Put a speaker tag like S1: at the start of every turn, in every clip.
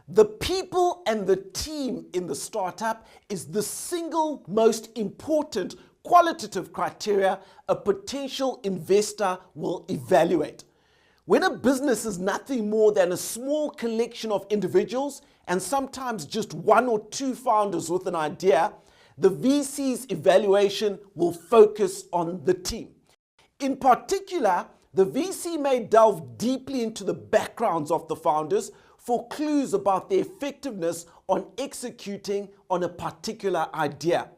S1: The people and the team in the startup is the single most important qualitative criteria a potential investor will evaluate. When a business is nothing more than a small collection of individuals and sometimes just one or two founders with an idea, the VC's evaluation will focus on the team. In particular, the VC may delve deeply into the backgrounds of the founders for clues about their effectiveness on executing on a particular idea.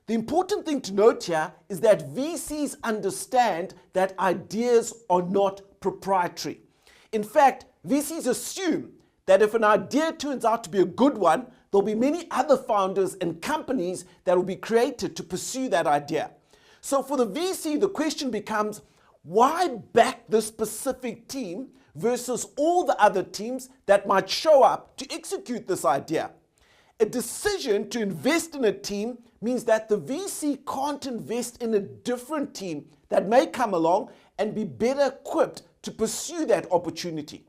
S1: The important thing to note here is that VCs understand that ideas are not proprietary. In fact, VCs assume that if an idea turns out to be a good one, there'll be many other founders and companies that will be created to pursue that idea. So for the VC, the question becomes, why back this specific team versus all the other teams that might show up to execute this idea? A decision to invest in a team means that the VC can't invest in a different team that may come along and be better equipped to pursue that opportunity.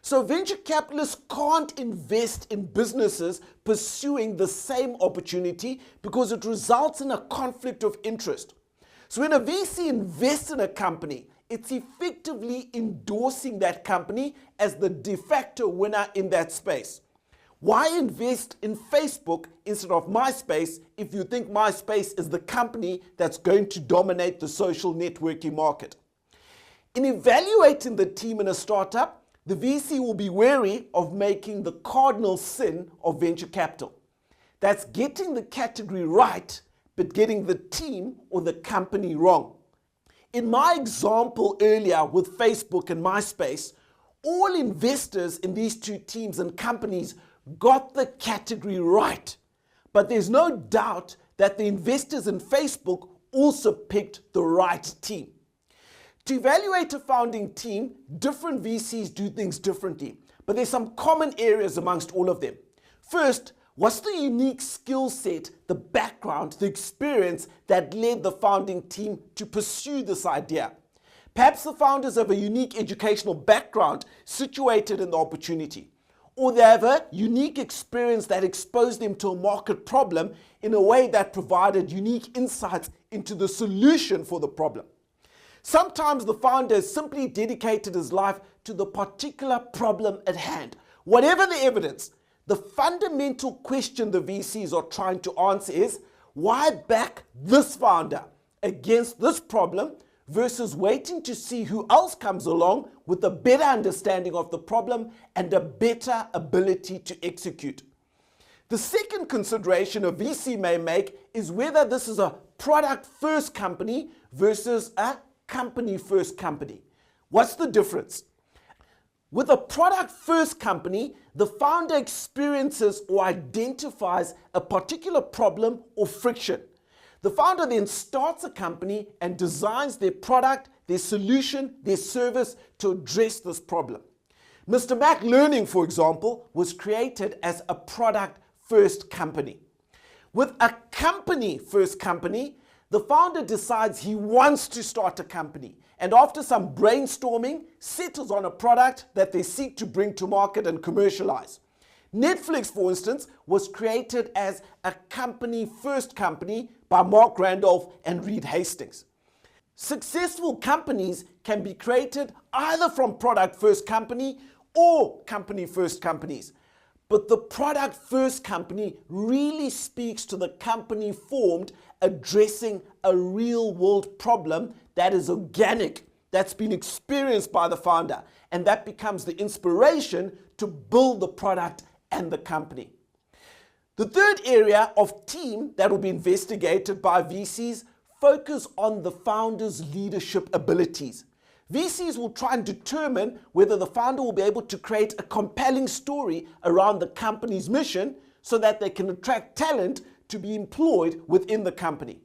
S1: So venture capitalists can't invest in businesses pursuing the same opportunity because it results in a conflict of interest. So when a VC invests in a company, it's effectively endorsing that company as the de facto winner in that space. Why invest in Facebook instead of MySpace if you think MySpace is the company that's going to dominate the social networking market? In evaluating the team in a startup, the VC will be wary of making the cardinal sin of venture capital. That's getting the category right, but getting the team or the company wrong. In my example earlier with Facebook and MySpace, all investors in these two teams and companies got the category right. But there's no doubt that the investors in Facebook also picked the right team. To evaluate a founding team, different VCs do things differently, but there's some common areas amongst all of them. First, what's the unique skill set, the background, the experience that led the founding team to pursue this idea? Perhaps the founders have a unique educational background situated in the opportunity, or they have a unique experience that exposed them to a market problem in a way that provided unique insights into the solution for the problem. Sometimes the founder has simply dedicated his life to the particular problem at hand. Whatever the evidence, the fundamental question the VCs are trying to answer is, why back this founder against this problem versus waiting to see who else comes along with a better understanding of the problem and a better ability to execute? The second consideration a VC may make is whether this is a product-first company versus a company-first company. What's the difference? With a product-first company, the founder experiences or identifies a particular problem or friction. The founder then starts a company and designs their product, their solution, their service to address this problem. Mr. Mac Learning, for example, was created as a product-first company. With a company-first company, the founder decides he wants to start a company, and after some brainstorming, settles on a product that they seek to bring to market and commercialize. Netflix, for instance, was created as a company-first company by Mark Randolph and Reed Hastings. Successful companies can be created either from product-first company or company-first companies. But the product-first company really speaks to the company formed addressing a real-world problem that is organic, that's been experienced by the founder, and that becomes the inspiration to build the product and the company. The third area of team that will be investigated by VCs focus on the founder's leadership abilities. VCs will try and determine whether the founder will be able to create a compelling story around the company's mission so that they can attract talent to be employed within the company.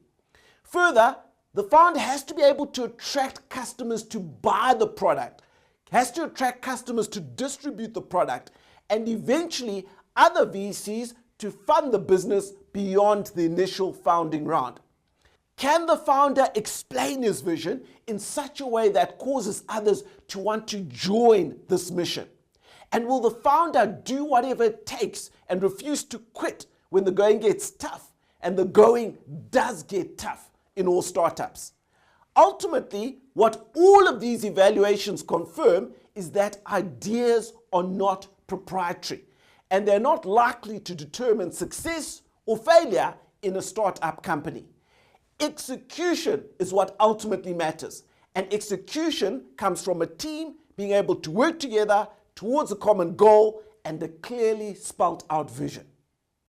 S1: Further, the founder has to be able to attract customers to buy the product, has to attract customers to distribute the product, and eventually other VCs to fund the business beyond the initial founding round. Can the founder explain his vision in such a way that causes others to want to join this mission? And will the founder do whatever it takes and refuse to quit when the going gets tough? And the going does get tough in all startups. Ultimately, what all of these evaluations confirm is that ideas are not proprietary, and they're not likely to determine success or failure in a startup company. Execution is what ultimately matters, and execution comes from a team being able to work together towards a common goal and a clearly spelled out vision.